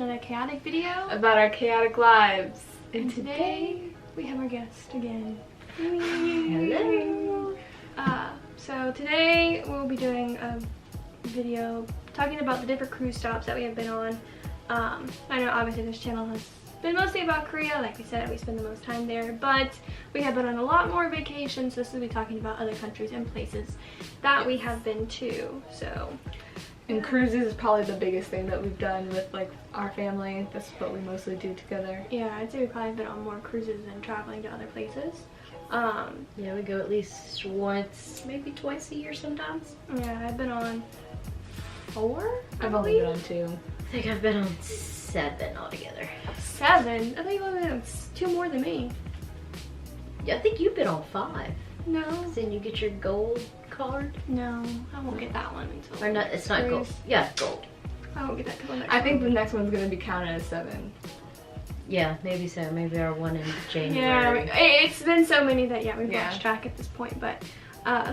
another chaotic video about our chaotic lives. And today we have our guest again. Hello. So today we'll be doing a video talking about the different cruise stops that we have been on. I know obviously this channel has been mostly about Korea, like we said, we spend the most time there, but we have been on a lot more vacations, so this will be talking about other countries and places that we have been to. So, and cruises is probably the biggest thing that we've done with like our family. That's what we mostly do together. Yeah, I'd say we've probably been on more cruises than traveling to other places. Yeah, we go at least once, maybe twice a year sometimes. Yeah, I've been on 4. I've only been on 2. I think I've been on 7 altogether. 7? I thought you only been on 2 more than me. Yeah, I think you've been on 5. No. Then you get your gold card. No, I won't get that one until. Or not? It's not gold. Yeah, it's gold. I won't get that till next. I think the next one's gonna be counted as 7. Yeah, maybe so. Maybe our one in January. Yeah, it's been so many that we've lost track at this point. But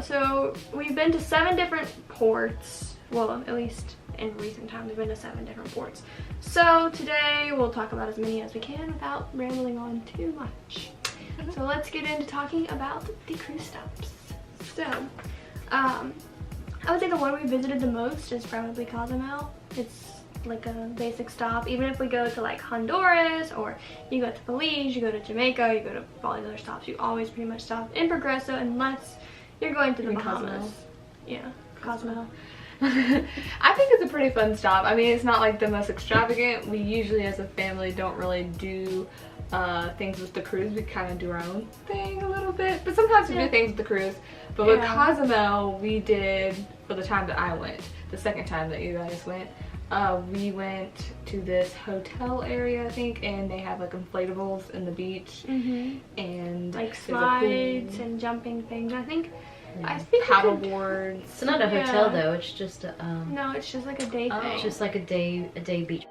so we've been to 7 different ports. Well, at least in recent time, we've been to 7 different ports. So today we'll talk about as many as we can without rambling on too much. So let's get into talking about the cruise stops. So I would say the one we visited the most is probably Cozumel. It's like a basic stop. Even if we go to like Honduras, or you go to Belize, you go to Jamaica, you go to all these other stops, you always pretty much stop in Progreso unless you're going to the Bahamas. Cozumel. Yeah, Cozumel. I think it's a pretty fun stop. I mean, it's not like the most extravagant. We usually as a family don't really do things with the cruise. We kind of do our own thing a little bit, but sometimes we do things with the cruise. But with Cozumel, we did, for the time that I went, the second time that you guys went, we went to this hotel area, I think, and they have like inflatables in the beach, and like slides and jumping things. I think paddle boards. It's not a hotel though. It's just a no, it's just like a day thing. It's just like a day beach.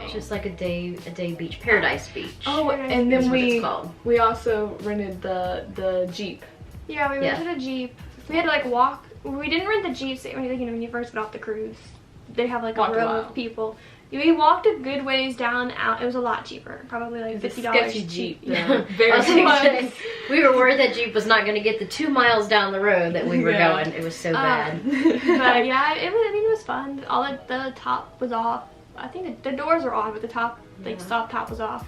It's just like a day beach, Paradise Beach. Oh, and then we also rented the Jeep. Yeah, we rented a Jeep. We had to like walk. We didn't rent the Jeep when you first get off the cruise. They have like a row of people. We walked a good ways down out. It was a lot cheaper, probably like $50. Sketchy Jeep. Yeah. Very we were worried that Jeep was not going to get the 2 miles down the road that we were going. It was so bad. But yeah, it was fun. All the top was off. I think the doors were on, but the top, like soft top was off.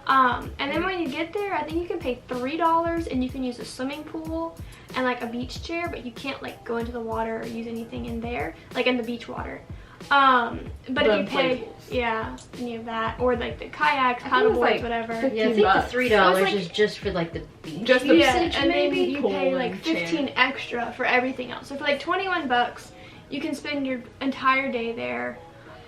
And then when you get there, I think you can pay $3 and you can use a swimming pool and like a beach chair, but you can't like go into the water or use anything in there, like in the beach water. But if you pay, any of that, or like the kayaks, paddleboards, like whatever. Yeah, I think the $3 is just for like the beach. Just the and then you pay like 15 extra for everything else. So for like 21 bucks, you can spend your entire day there.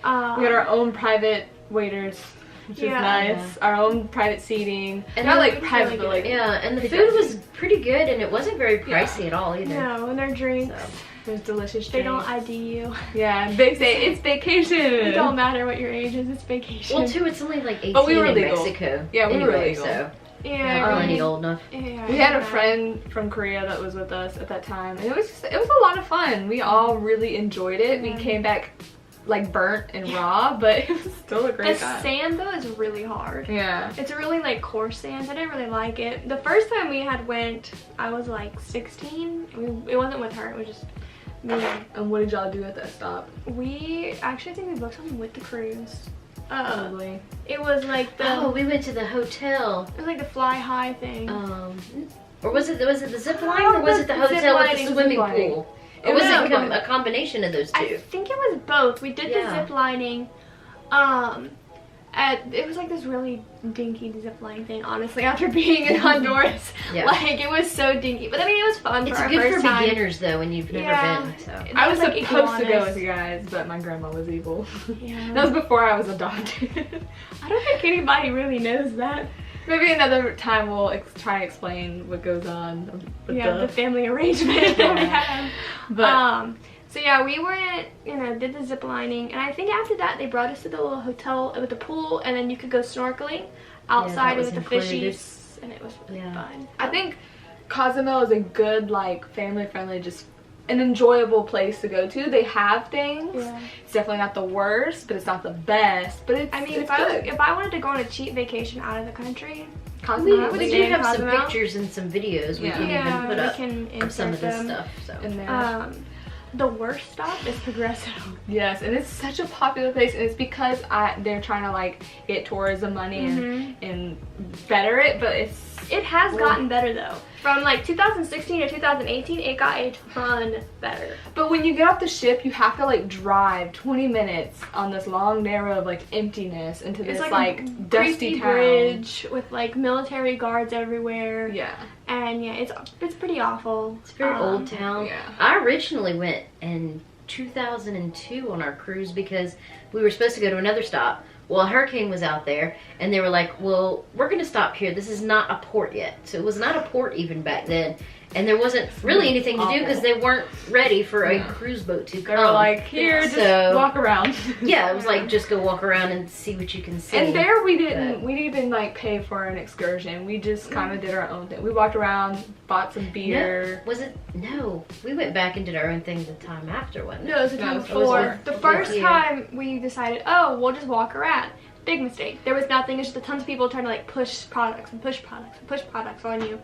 We got our own private waiters, which is nice. Our own private seating. And not like private, but like and the food was pretty good, and it wasn't very pricey at all either. No, and their drinks. So. There's delicious drinks. They don't ID you. Yeah, they say it's vacation. It don't matter what your age is, it's vacation. Well, too, it's only like 18 but we were in legal. Mexico. Yeah, we were legal. So yeah, not really old enough. Yeah, we had a friend from Korea that was with us at that time, and it was a lot of fun. We all really enjoyed it. We came back like burnt and raw, but it was still a great time. The sand though is really hard. Yeah. It's a really like coarse sand. I didn't really like it. The first time we had went, I was like 16. It wasn't with her, it was just me. And what did y'all do at that stop? We actually think we booked something with the cruise. Probably. It was like the we went to the hotel. It was like the fly high thing. Or was it the zip line, or was it the hotel with the swimming pool? Or was it a combination of those two? I think it was both. We did the zip lining, and It was like this really dinky zipline thing, honestly, after being in Honduras. Yeah. Like, it was so dinky. But I mean, it was fun for our It's good first for time. beginners, though, when you've never been. So. I was like supposed to go iguanas. with you guys, but my grandma was evil. Yeah. That was before I was adopted. I don't think anybody really knows that. Maybe another time we'll try and explain what goes on with The family arrangement that we have. But so yeah, we went, did the zip lining, and I think after that they brought us to the little hotel with the pool, and then you could go snorkeling outside with the fishies, and it was really fun. I think Cozumel is a good, like, family-friendly, just an enjoyable place to go to. They have things. Yeah. It's definitely not the worst, but it's not the best. But it's, I mean, it's if I wanted to go on a cheap vacation out of the country, Cozumel, We do have some pictures and some videos we can even put up we can of insert some of this them. stuff. So. in there. The worst stop is Progreso. Yes, and it's such a popular place, and it's because they're trying to, like, get tourism money and better it, but It has gotten better though. From like 2016 to 2018, it got a ton better. But when you get off the ship, you have to, like, drive 20 minutes on this long, narrow of, like, emptiness into this, It's like a dusty town. bridge with like military guards everywhere. Yeah. And yeah, it's pretty awful. It's a very old town. Yeah. I originally went in 2002 on our cruise because we were supposed to go to another stop. Well, a hurricane was out there, and they were like, well, we're going to stop here. This is not a port yet. So it was not a port even back then. And there wasn't really anything to do because they weren't ready for a cruise boat to come. They were like, here, just walk around. Yeah, it was like, just go walk around and see what you can see. And there we didn't even, like, pay for an excursion. We just kind of did our own thing. We walked around, bought some beer. No, we went back and did our own thing the time after, wasn't it? No, it was the time No, it was before. The first here. time we decided, oh, we'll just walk around. Big mistake. There was nothing. It's just a tons of people trying to like push products and push products and push products on you.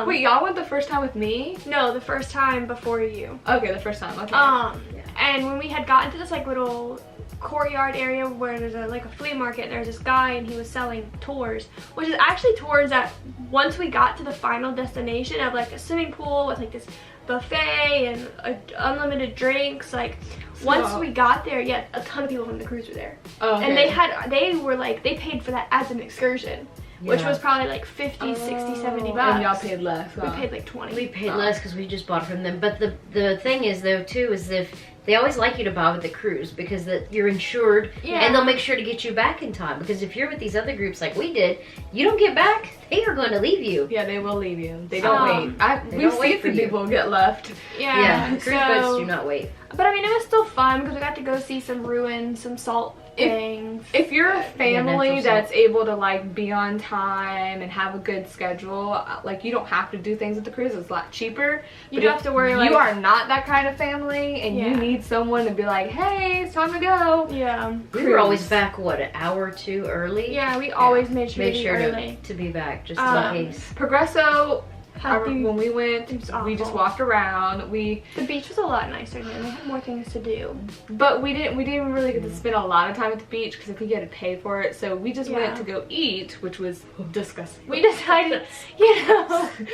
Wait, y'all went the first time with me? No, the first time before you. Okay, the first time. Okay. And when we had gotten to this like little courtyard area where there's like a flea market, there's this guy and he was selling tours, which is actually tours that once we got to the final destination of like a swimming pool with like this buffet and unlimited drinks, like once we got there, yeah, a ton of people from the cruise were there. Oh, okay. And they paid for that as an excursion, which was probably like 50, 60, 70 bucks. And y'all paid less. We paid like 20. We paid less because we just bought from them. But the thing is, though, too, is if they always like you to buy with the cruise because you're insured and they'll make sure to get you back in time. Because if you're with these other groups like we did, you don't get back, they are going to leave you. Yeah, they will leave you. They don't wait. We've seen some people get left. Yeah, cruise boats do not wait. But I mean, it was still fun because we got to go see some ruins, some salt things. If you're a family that's able to like be on time and have a good schedule, like you don't have to do things with the cruise. It's a lot cheaper. You don't have to worry. You are not that kind of family, and you need someone to be like, "Hey, it's time to go." Yeah, we were always back an hour or two early. Yeah, we always made sure to be back just in case. Progreso. When we went, we just walked around. The beach was a lot nicer then. They had more things to do. But we didn't really get to spend a lot of time at the beach because I think you had to pay for it. So we just went to go eat, which was disgusting. We decided, you're like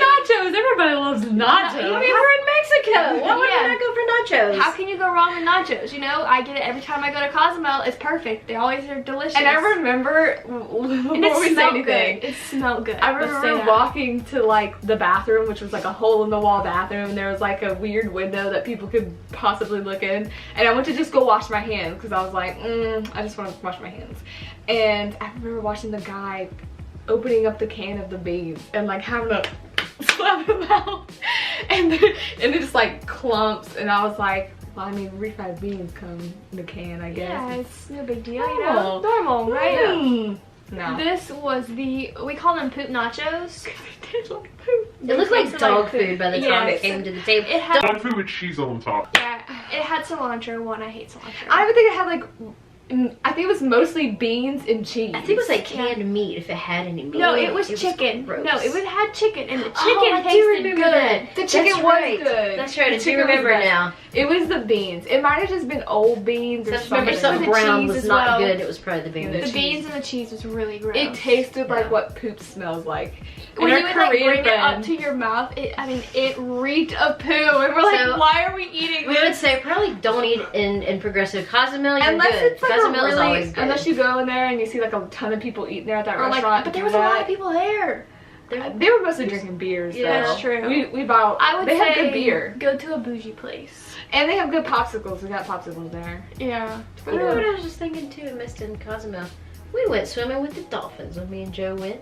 nachos. Everybody loves nachos. I mean, we're in Mexico. Why would we not go for nachos? How can you go wrong with nachos? You know, I get it every time I go to Cozumel. It's perfect. They always are delicious. And I remember before we say anything, it smelled good. I remember walking to like the bathroom, which was like a hole in the wall bathroom, and there was like a weird window that people could possibly look in, and I went to just go wash my hands because I was like, I just want to wash my hands. And I remember watching the guy opening up the can of the beans and like having to slap them out, and it just like clumps, and I was like, well, I mean, refried beans come in a can, I guess. Yeah, it's no big deal, you know. Normal, right? No. This was we call them poop nachos. It tastes like poop. It looked like dog food by the time it came to the table. It had dog food with cheese on top. Yeah, it had cilantro. I hate cilantro. I don't even think it had like, I think it was mostly beans and cheese. I think it was like canned meat if it had any meat. No, it was chicken. Gross. No, it had chicken, and the chicken I do tasted remember good. that. The chicken was good. That's right. I do chicken was remember good. now. It was the beans. It might have just been old beans or I remember something. something the brown cheese was as not well. good. It was probably the beans. The beans and the cheese was really gross. It tasted like what poop smells like. When And you our would like Korean bring it up friend- to your mouth, it reeked of poo, and we're like, So, why are we eating We this? would say probably don't eat in Progreso. Cozumel, you're Unless good. it's like Cozumel's always good. Unless you go in there and you see like a ton of people eating there at that restaurant. Like, but there was a lot of people there. They were mostly drinking beers. Yeah, though. that's true. We bought. I would they say have good beer. Go to a bougie place. And they have good popsicles. We got popsicles there. Yeah. You know what I was just thinking too, missed in Cozumel? We went swimming with the dolphins when me and Joe went.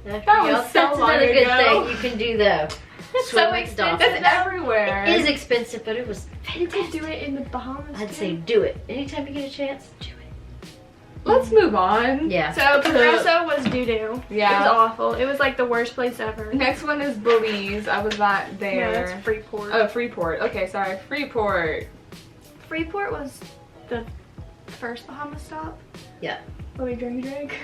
That was so That's long another good ago. thing you can do though. It's Swim so with expensive. dolphins. It's everywhere. It is expensive, but it was You fantastic. could do it in the Bahamas. I'd too. say do it. Anytime you get a chance, do it. Let's move on. Yeah. So Progresso was doo-doo. Yeah. It was awful. It was like the worst place ever. Next one is Belize. I was not there. No, that's Freeport. Oh, Freeport. Okay, sorry. Freeport. Freeport was the first Bahama stop. Yeah. Where we drink.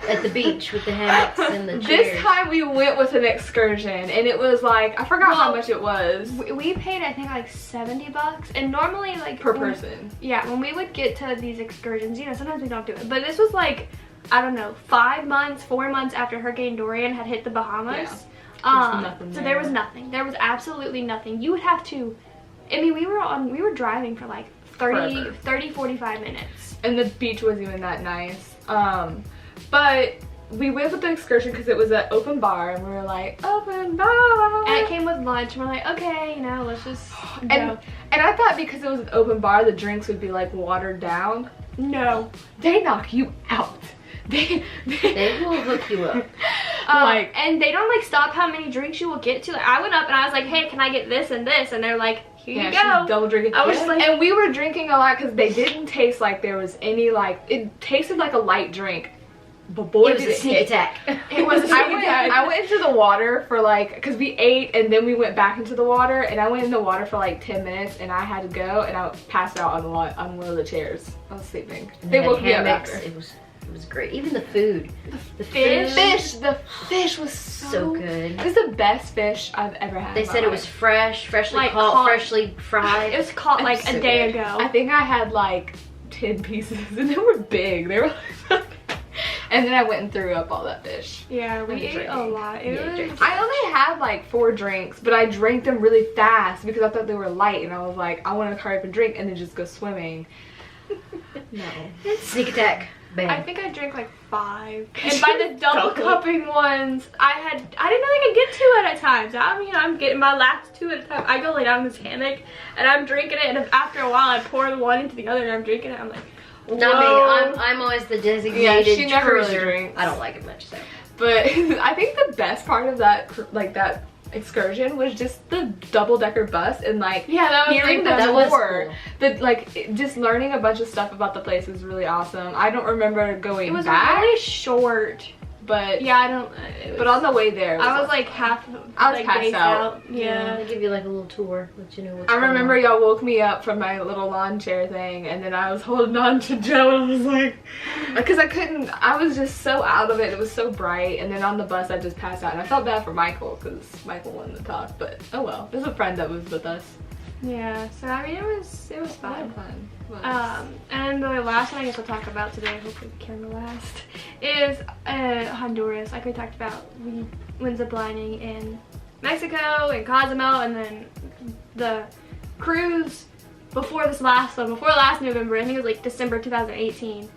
At the beach with the hammocks and the chairs. This time we went with an excursion, and it was like, I forgot how Well, much it was We paid, I think, like $70, and normally, like per person. Yeah, when we would get to these excursions, you know, sometimes we don't do it, but this was like, I don't know, 4 months after Hurricane Dorian had hit the Bahamas. Nothing So there. there was nothing. There was absolutely nothing. You would have to. I mean, we were driving for like 45 minutes. And the beach wasn't even that nice. But we went with the excursion because it was an open bar, and we were like, open bar. And it came with lunch, and we're like, okay, you know, let's just go. And I thought because it was an open bar, the drinks would be like watered down. No. They knock you out. They will hook you up. And they don't like stop how many drinks you will get to. Like, I went up and I was like, hey, can I get this and this? And they're like, here you go. She's double drinking. I was just like, and we were drinking a lot because they didn't taste like there was any like, it tasted like a light drink. But boy, It was did a it sneak hit. attack. It was a sneak attack. I went into the water for like, because we ate and then we went back into the water, and I went in the water for like 10 minutes, and I had to go, and I passed out on one of the chairs. I was sleeping. They woke me up after. It was great. Even the food. The fish. The fish was so good. It was the best fish I've ever had. They said it was fresh, freshly Like caught, freshly fried. It was caught like So a day good. ago. I think I had like 10 pieces, and they were big. They were like, and then I went and threw up all that fish. Yeah, we ate drinking. a lot. It was, I only had like 4 drinks, but I drank them really fast because I thought they were light, and I was like, I want to hurry up and drink and then just go swimming. No. Sneak attack. Bam. I think I drank like 5. And by the double cupping ones, I didn't know I could get 2 at a time. So I mean, I'm getting my last 2 at a time. I go lay down in this hammock and I'm drinking it, and after a while I pour the one into the other and I'm drinking it. I'm like, whoa. Not me. I'm always the designated she never really cruiser. drinks. I don't like it much, so. But I think the best part of that, like that excursion, was just the double-decker bus, and like Yeah, that was hearing like the that. was tour. cool. The like just learning a bunch of stuff about the place was really awesome. I don't remember going It was back, really short. but Yeah, I don't. but on the way there, it I was awesome. like half. I was like, passed dazed out. Yeah. They give you like a little tour, let you know what's I going remember on. y'all woke me up from my little lawn chair thing, and then I was holding on to Joe, and I was like, because I was just so out of it. It was so bright, and then on the bus I just passed out, and I felt bad for Michael because Michael wanted to talk, but oh well. There's a friend that was with us. Yeah. So I mean, it was fun. Fun. And the last one I guess we'll talk about today, hopefully we can last, is Honduras. Like we talked about, we went ziplining in Mexico and Cozumel, and then the cruise before last November, I think it was like December 2018.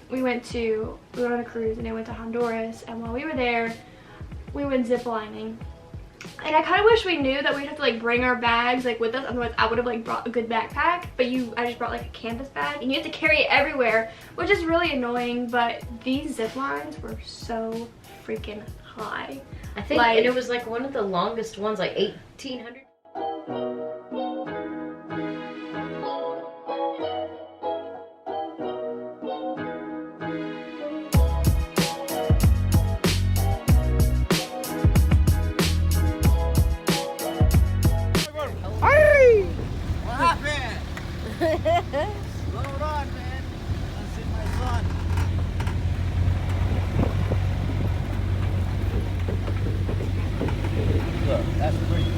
We went on a cruise and I went to Honduras, and while we were there, we went ziplining. And I kind of wish we knew that we'd have to like bring our bags like with us, otherwise I would have like brought a good backpack, but I just brought like a canvas bag, and you have to carry it everywhere, which is really annoying. But these zip lines were so freaking high. I think like- and it was like one of the longest ones, like 1,800. What happened? Load on, man. I see my son. Look, that's pretty.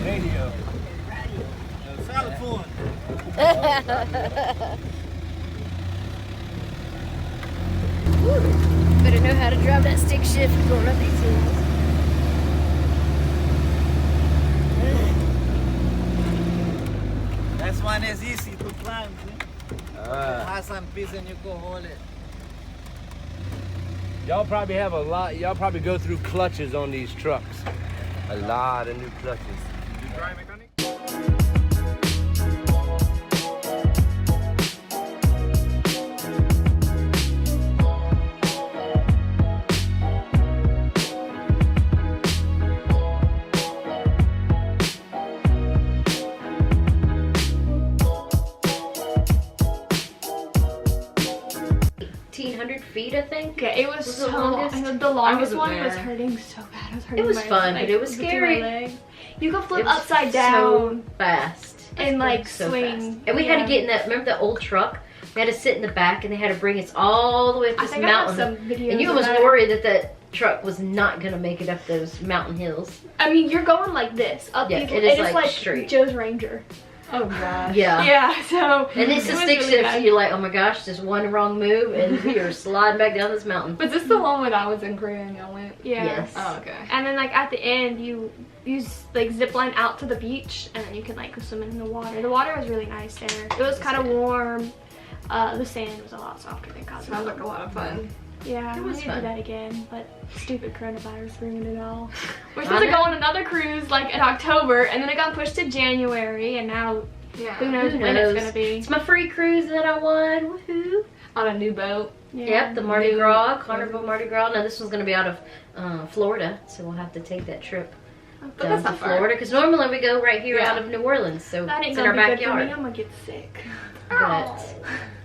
Radio. Telephone. Better know how to drive that stick shift going up these hills. one is easy to climb. Has some piece and you go hold it. Y'all probably have a lot. Y'all probably go through clutches on these trucks. A lot of new clutches. You drive mechanic? 1,800 feet, I think. Yeah, it was Was so the long. longest? The longest I wasn't one was there. hurting so bad. I was hurting It was my, fun, like, but it was between scary. my legs. You could It flip was upside so down fast. and like So swing. fast. And we had to get in that, remember that old truck? We had to sit in the back and they had to bring us all the way up I this think I have mountain. some videos. And you of was that. worried that that truck was not going to make it up those mountain hills. I mean, you're going like this up Yeah, these. it is, and it's like, like straight. Joe's Ranger. Oh gosh. Yeah. Yeah, so And it's it a was stick really shift, bad. so you're like, oh my gosh, just one wrong move and we are sliding back down this mountain. Was this the one when I was in Korea and y'all went? Yeah. Yes. Oh, okay. And then like at the end, you like zip line out to the beach, and then you could like go swimming in the water. The water was really nice there. It was kind of warm. The sand was a lot softer than Cozumel. Sounds like a lot of fun. Yeah, It we was need to do fun. that again, but stupid coronavirus ruined it all. We're I supposed to know. go on another cruise like in October, and then it got pushed to January, and now Yeah. who knows Who when knows? it's gonna be. It's my free cruise that I won. Woohoo. On a new boat. Yeah. Yep, the Mardi Gras, Carnival Mardi Gras. Now this one's going to be out of Florida, so we'll have to take that trip But down that's to not far. Florida. Because normally we go right here Yeah. out of New Orleans, so That ain't it's in gonna our be good for me. backyard. I'm gonna get sick. But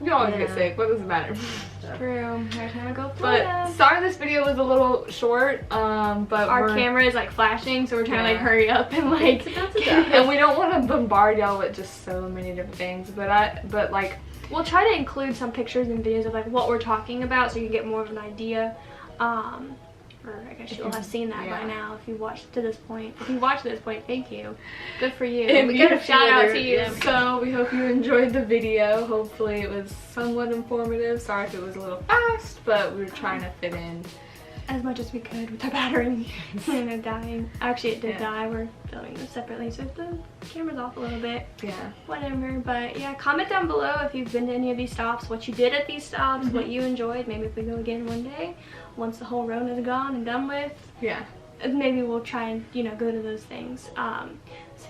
You always Yeah. get sick. What does it matter? True. Every time I go to But Florida. sorry this video was a little short. But Our we're, camera is like flashing, so we're trying to Yeah. like hurry up and like. and we don't want to bombard y'all with just so many different things. But like. We'll try to include some pictures and videos of like what we're talking about, so you can get more of an idea. Or I guess you'll have seen that Yeah. by now if you watched to this point. If you watched to this point, thank you. Good for you. And We got a shout out other- to you. yeah. So we hope you enjoyed the video. Hopefully it was somewhat informative. Sorry if it was a little fast, but we were trying to fit in. As much as we could with the battery and it dying. Actually, it did Yeah. die. We're filming this separately, so if the camera's off a little bit. Yeah. Whatever. But yeah, comment down below if you've been to any of these stops, what you did at these stops, what you enjoyed. Maybe if we go again one day, once the whole Rona is gone and done with. Yeah. Maybe we'll try and, you know, go to those things. So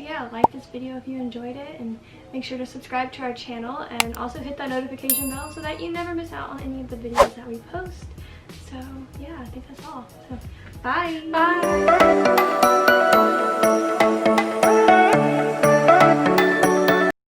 yeah, like this video if you enjoyed it, and make sure to subscribe to our channel, and also hit that notification bell so that you never miss out on any of the videos that we post. So yeah, I think that's all. So bye. Bye.